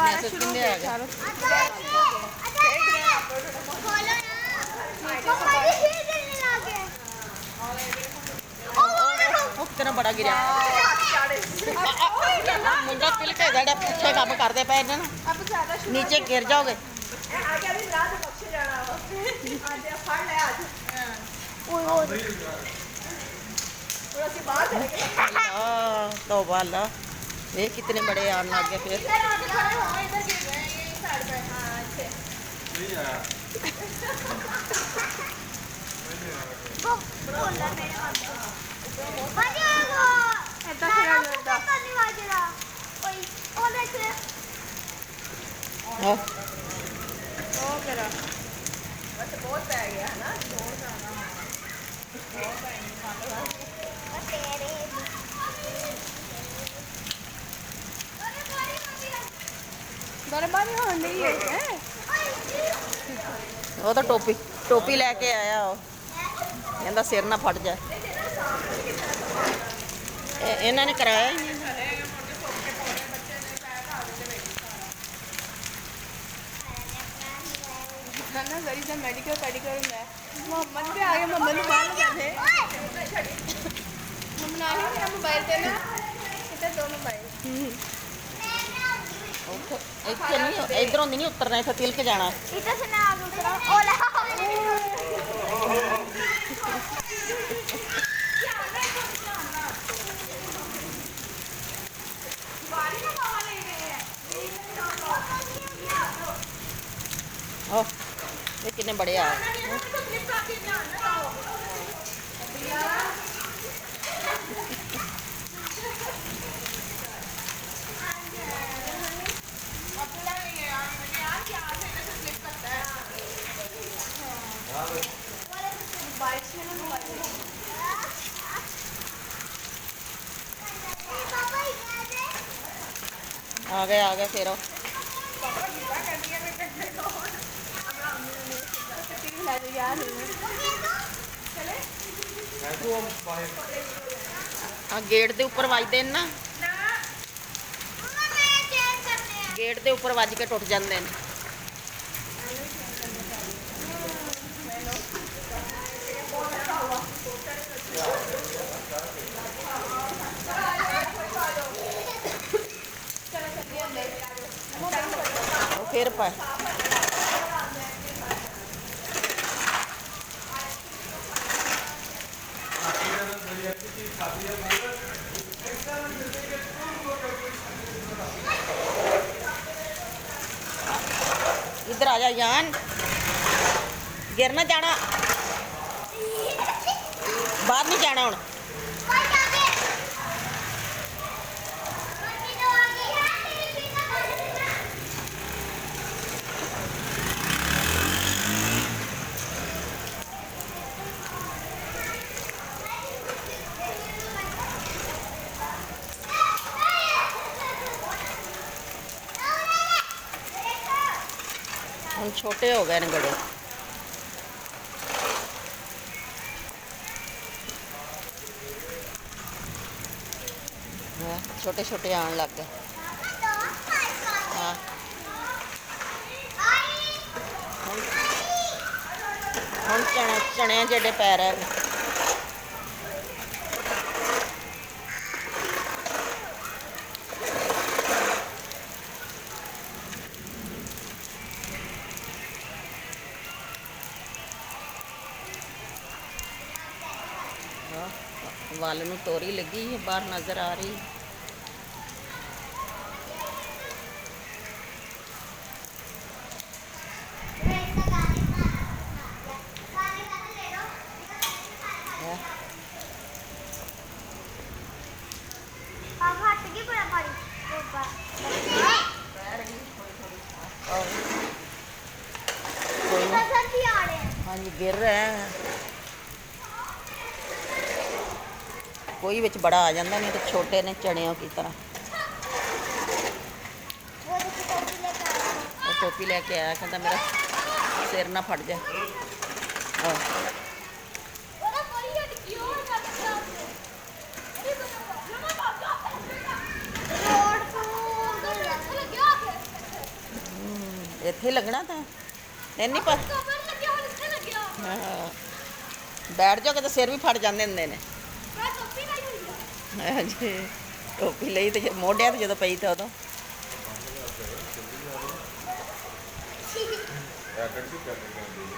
दोबारा शुरू हो गया चारों तेरा बड़ा गिरा मुंडा तिल के गड़ा पीछे काम करते पे ना नीचे गिर जाओगे तो वाला ये कितने बड़े आने लग गए फिर वो तो टोपी लेके आया कहता सिर ना फट जाए इन्होंने कराया ही नहीं मेडिकल पेडिकल मोहम्मद भी आ गया मोहम्मद बाहर जाते मम्मा ही मेरा मोबाइल देना कितने दो मोबाइल इधरों नहीं उतरना इतना तिल के जाना ये कितने बड़े आ गए फिर गेट दे उपर वजदे ना गेट दे उपर वज के टुट जाते हैं फिर पाए इधर आ जा यान गिर ना जाना बाहर नहीं जाना हुण हम छोटे हो गए गड़े छोटे छोटे आन लग गए हाँ हम चने जेडे पैर है वाल नूं तोरी लगी है बाहर नज़र आ रही हाँ जी गिर रहे हैं कोई विच बड़ा आ जाता नहीं तो छोटे ने चणियों की तरह टोपी लेके आया कहता मेरा सिर ना फट जाए ਇੱਥੇ ਹੀ ਲੱਗਣਾ ਤਾਂ ਨਹੀਂ ਪਰ ਕਵਰ ਲੱਗਿਆ ਹੁਣ ਇੱਥੇ ਲੱਗਿਆ ਹਾਂ। ਬੈਠ ਜਾਓ ਕਿਤੇ ਸਿਰ ਵੀ ਫੜ ਜਾਂਦੇ ਹੁੰਦੇ ਨੇ ਮੈਂ ਟੋਪੀ ਲਾਈ ਹੋਈ ਆ ਹਾਂਜੀ ਟੋਪੀ ਲਈ ਤੇ ਮੋਢਿਆਂ ਤੇ ਜਦੋਂ ਪਈ ਤਾਂ ਉਦੋਂ ਐਕਟ ਵੀ ਕਰਨੀ ਪੈਂਦੀ ਹੈ